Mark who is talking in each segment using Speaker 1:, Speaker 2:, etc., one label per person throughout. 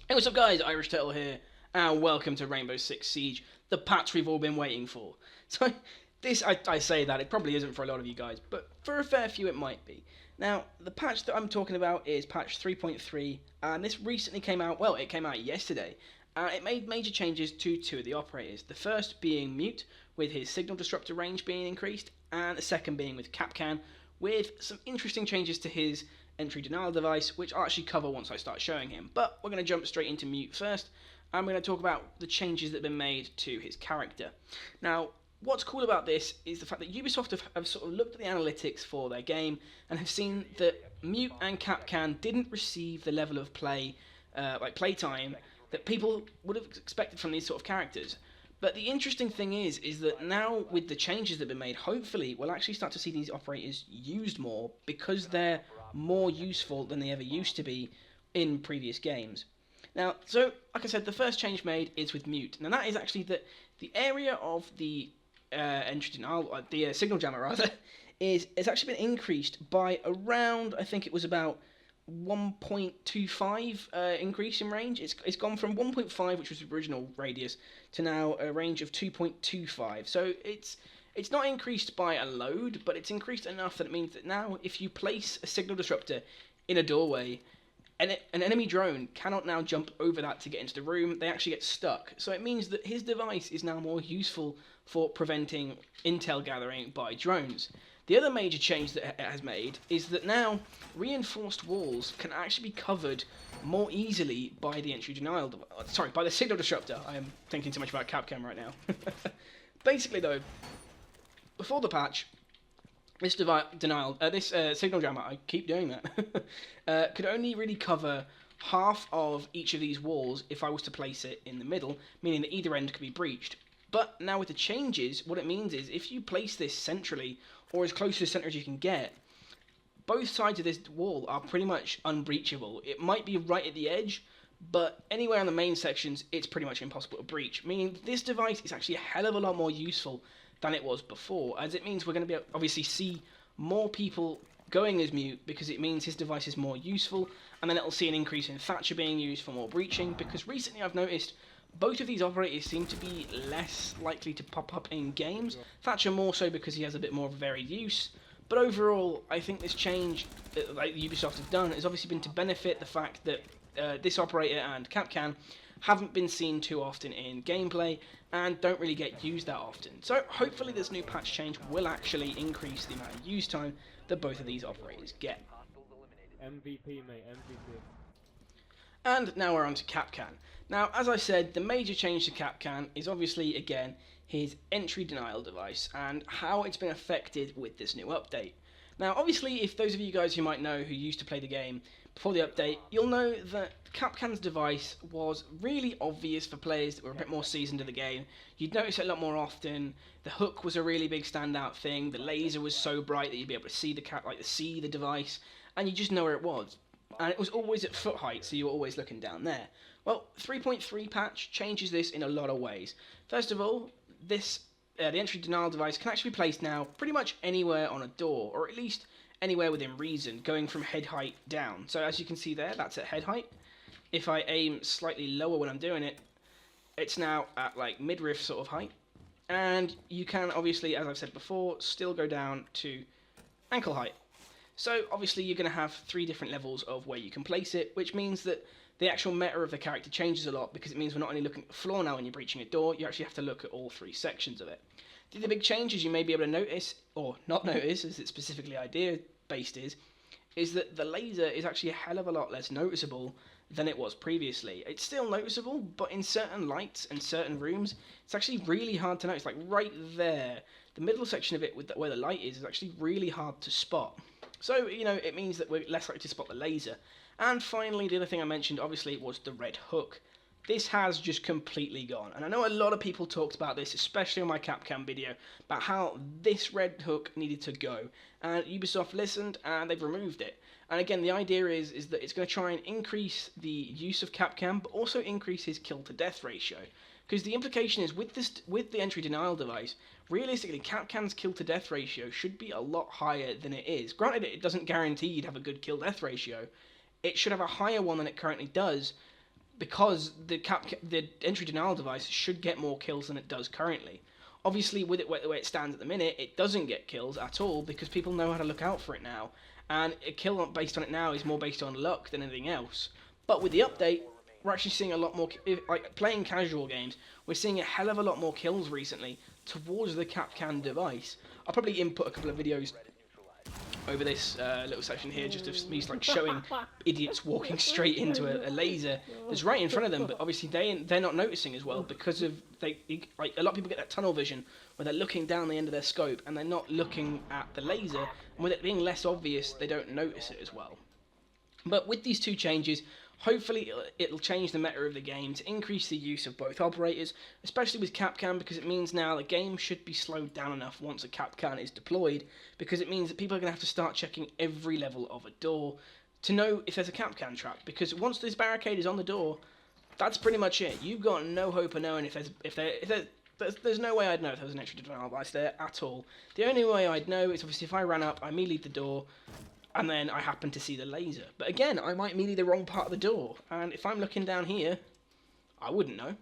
Speaker 1: Hey, what's up guys, Irish Turtle here, and welcome to Rainbow Six Siege, the patch we've all been waiting for. So, I say that, it probably isn't for a lot of you guys, but for a fair few it might be. Now, the patch that I'm talking about is patch 3.3, and this recently came out, well, it came out yesterday, and it made major changes to two of the operators. The first being Mute, with his signal disruptor range being increased, and the second being with Kapkan, with some interesting changes to his entry denial device, which I'll actually cover once I start showing him. But we're going to jump straight into Mute first. I'm going to talk about the changes that have been made to his character. Now, what's cool about this is the fact that Ubisoft have sort of looked at the analytics for their game and have seen that Mute and Kapkan didn't receive the level of playtime that people would have expected from these sort of characters. But the interesting thing is that now with the changes that have been made, hopefully we'll actually start to see these operators used more because they're more useful than they ever used to be in previous games. Now, so like I said, the first change made is with Mute. Now that is actually that the area of the entry denial, the signal jammer rather, is actually been increased by around, I think it was about 1.25 increase in range. It's gone from 1.5, which was the original radius, to now a range of 2.25. So it's not increased by a load, but it's increased enough that it means that now if you place a signal disruptor in a doorway, an enemy drone cannot now jump over that to get into the room. They actually get stuck. So it means that his device is now more useful for preventing intel gathering by drones. The other major change that it has made is that now reinforced walls can actually be covered more easily by the entry denial, by the signal disruptor. I am thinking too much about Kapkan right now. Basically though, before the patch, this signal jammer, I keep doing that, could only really cover half of each of these walls if I was to place it in the middle, meaning that either end could be breached. But now with the changes, what it means is if you place this centrally, or as close to the center as you can get, both sides of this wall are pretty much unbreachable. It might be right at the edge, but anywhere on the main sections, it's pretty much impossible to breach, meaning this device is actually a hell of a lot more useful than it was before, as it means we're going to be able to obviously see more people going as Mute because it means his device is more useful, and then it'll see an increase in Thatcher being used for more breaching, because recently I've noticed both of these operators seem to be less likely to pop up in games. Thatcher more so because he has a bit more of a varied use, but overall I think this change that Ubisoft have done has obviously been to benefit the fact that this operator and Kapkan haven't been seen too often in gameplay and don't really get used that often. So hopefully this new patch change will actually increase the amount of use time that both of these operators get.
Speaker 2: MVP, mate, MVP.
Speaker 1: And now we're on to Kapkan. Now, as I said, the major change to Kapkan is obviously, again, his entry denial device and how it's been affected with this new update. Now, obviously, if those of you guys who might know who used to play the game before the update, you'll know that Kapkan's device was really obvious for players that were a bit more seasoned in the game. You'd notice it a lot more often. The hook was a really big standout thing. The laser was so bright that you'd be able to see the device, and you just know where it was. And it was always at foot height, so you were always looking down there. Well, 3.3 patch changes this in a lot of ways. First of all, the entry denial device can actually be placed now pretty much anywhere on a door, or at least anywhere within reason, going from head height down. So as you can see there, that's at head height. If I aim slightly lower when I'm doing it, it's now at like midriff sort of height. And you can obviously, as I've said before, still go down to ankle height. So obviously you're going to have three different levels of where you can place it, which means that the actual meta of the character changes a lot, because it means we're not only looking at the floor now when you're breaching a door, you actually have to look at all three sections of it. The other big changes you may be able to notice, or not notice, as it's specifically idea-based is that the laser is actually a hell of a lot less noticeable than it was previously. It's still noticeable, but in certain lights and certain rooms, it's actually really hard to notice. Like right there, the middle section of it where the light is actually really hard to spot. So, you know, it means that we're less likely to spot the laser. And finally, the other thing I mentioned, obviously, was the red hook. This has just completely gone. And I know a lot of people talked about this, especially on my Kapkan video, about how this red hook needed to go. And Ubisoft listened, and they've removed it. And again, the idea is that it's going to try and increase the use of Kapkan, but also increase his kill-to-death ratio. Because the implication is, with the entry denial device, realistically, Kapkan's kill-to-death ratio should be a lot higher than it is. Granted, it doesn't guarantee you'd have a good kill-death ratio. It should have a higher one than it currently does, because the entry denial device should get more kills than it does currently. Obviously, with it the way it stands at the minute, it doesn't get kills at all because people know how to look out for it now, and a kill based on it now is more based on luck than anything else. But with the update, we're actually seeing a lot more, like playing casual games, we're seeing a hell of a lot more kills recently towards the Kapkan device. I'll probably input a couple of videos over this little section here, just of me like showing idiots walking straight into a laser that's right in front of them, but obviously they're not noticing as well because of like a lot of people get that tunnel vision where they're looking down the end of their scope and they're not looking at the laser, and with it being less obvious, they don't notice it as well. But with these two changes, hopefully it'll change the meta of the game to increase the use of both operators, especially with Kapkan, because it means now the game should be slowed down enough once a Kapkan is deployed, because it means that people are going to have to start checking every level of a door to know if there's a Kapkan trap, because once this barricade is on the door, that's pretty much it. You've got no hope of knowing there's no way I'd know if there was an entry denial device there at all. The only way I'd know is obviously if I ran up, I immediately the door, and then I happen to see the laser. But again, I might melee the wrong part of the door, and if I'm looking down here, I wouldn't know.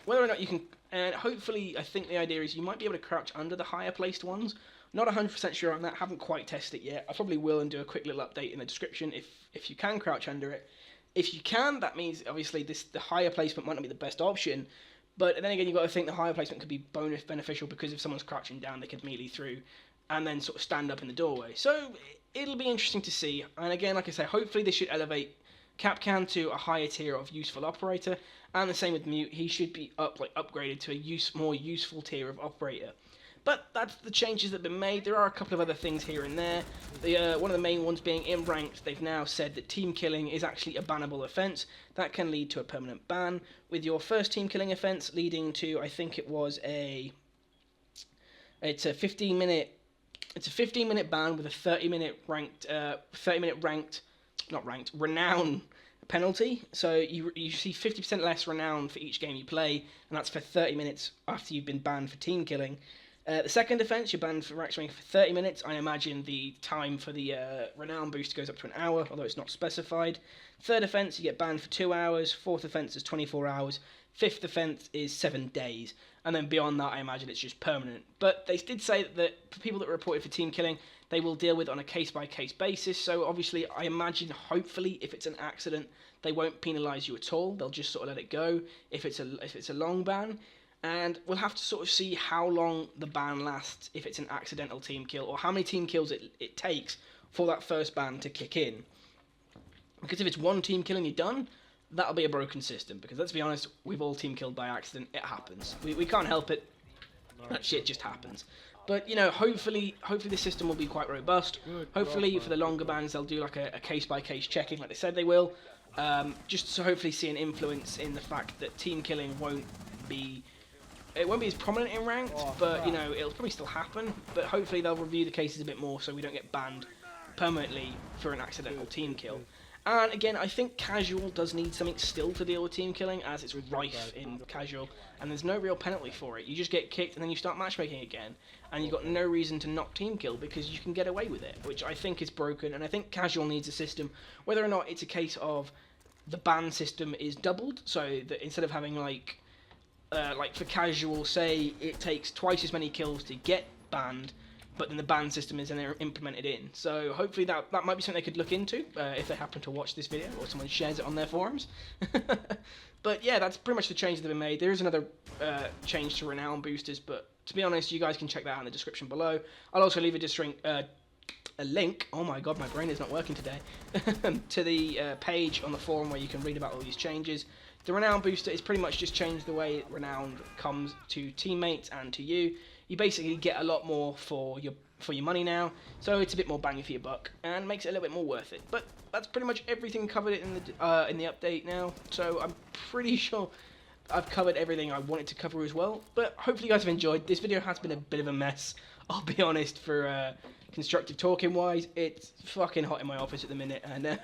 Speaker 1: Whether or not you can, and hopefully, I think the idea is you might be able to crouch under the higher placed ones. Not 100% sure on that, haven't quite tested it yet. I probably will and do a quick little update in the description if you can crouch under it. If you can, that means obviously the higher placement might not be the best option, but then again, you've got to think the higher placement could be bonus beneficial because if someone's crouching down, they could melee through and then sort of stand up in the doorway. So it'll be interesting to see. And again, like I say, hopefully this should elevate Kapkan to a higher tier of useful operator. And the same with Mute, he should be upgraded to a more useful tier of operator. But that's the changes that have been made. There are a couple of other things here and there. One of the main ones being in ranked, they've now said that team killing is actually a bannable offence. That can lead to a permanent ban, with your first team killing offence leading to, I think it was it's a 15-minute ban with a 30-minute Renown penalty. So you see 50% less Renown for each game you play, and that's for 30 minutes after you've been banned for team killing. The second offence, you're banned for rack swing for 30 minutes. I imagine the time for the Renown boost goes up to an hour, although it's not specified. Third offence, you get banned for 2 hours. Fourth offence is 24 hours. Fifth offence is 7 days. And then beyond that, I imagine it's just permanent. But they did say that for people that were reported for team killing, they will deal with it on a case-by-case basis. So obviously, I imagine, hopefully, if it's an accident, they won't penalise you at all. They'll just sort of let it go if it's a long ban. And we'll have to sort of see how long the ban lasts if it's an accidental team kill, or how many team kills it takes for that first ban to kick in. Because if it's one team kill and you're done, that'll be a broken system. Because let's be honest, we've all team killed by accident. It happens. We can't help it. That shit just happens. But, you know, hopefully the system will be quite robust. Hopefully for the longer bans, they'll do like a case-by-case checking like they said they will. Just to hopefully see an influence in the fact that team killing won't be as prominent in ranked, but you know, it'll probably still happen. But hopefully they'll review the cases a bit more so we don't get banned permanently for an accidental team kill. And again, I think casual does need something still to deal with team killing, as it's rife in casual, and there's no real penalty for it. You just get kicked and then you start matchmaking again, and you've got no reason to not team kill because you can get away with it, which I think is broken. And I think casual needs a system, whether or not it's a case of the ban system is doubled, so that instead of having like for casual, say it takes twice as many kills to get banned, but then the ban system is then implemented in. So hopefully that might be something they could look into if they happen to watch this video or someone shares it on their forums. But yeah, that's pretty much the changes that have been made. There is another change to Renown boosters, but to be honest, you guys can check that out in the description below. I'll also leave a link, oh my god, my brain is not working today, to the page on the forum where you can read about all these changes. The Renown booster is pretty much just changed the way Renown comes to teammates and to you. You basically get a lot more for your money now, so it's a bit more bang for your buck and makes it a little bit more worth it. But that's pretty much everything covered in the update now. So I'm pretty sure I've covered everything I wanted to cover as well. But hopefully you guys have enjoyed. This video has been a bit of a mess, I'll be honest, for constructive talking wise. It's fucking hot in my office at the minute, and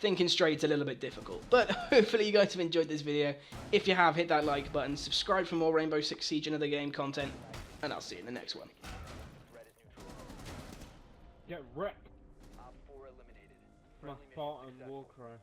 Speaker 1: thinking straight's a little bit difficult. But hopefully you guys have enjoyed this video. If you have, hit that like button, subscribe for more Rainbow Six Siege and other game content, and I'll see you in the next one.
Speaker 2: Get wrecked. My Spartan war cry.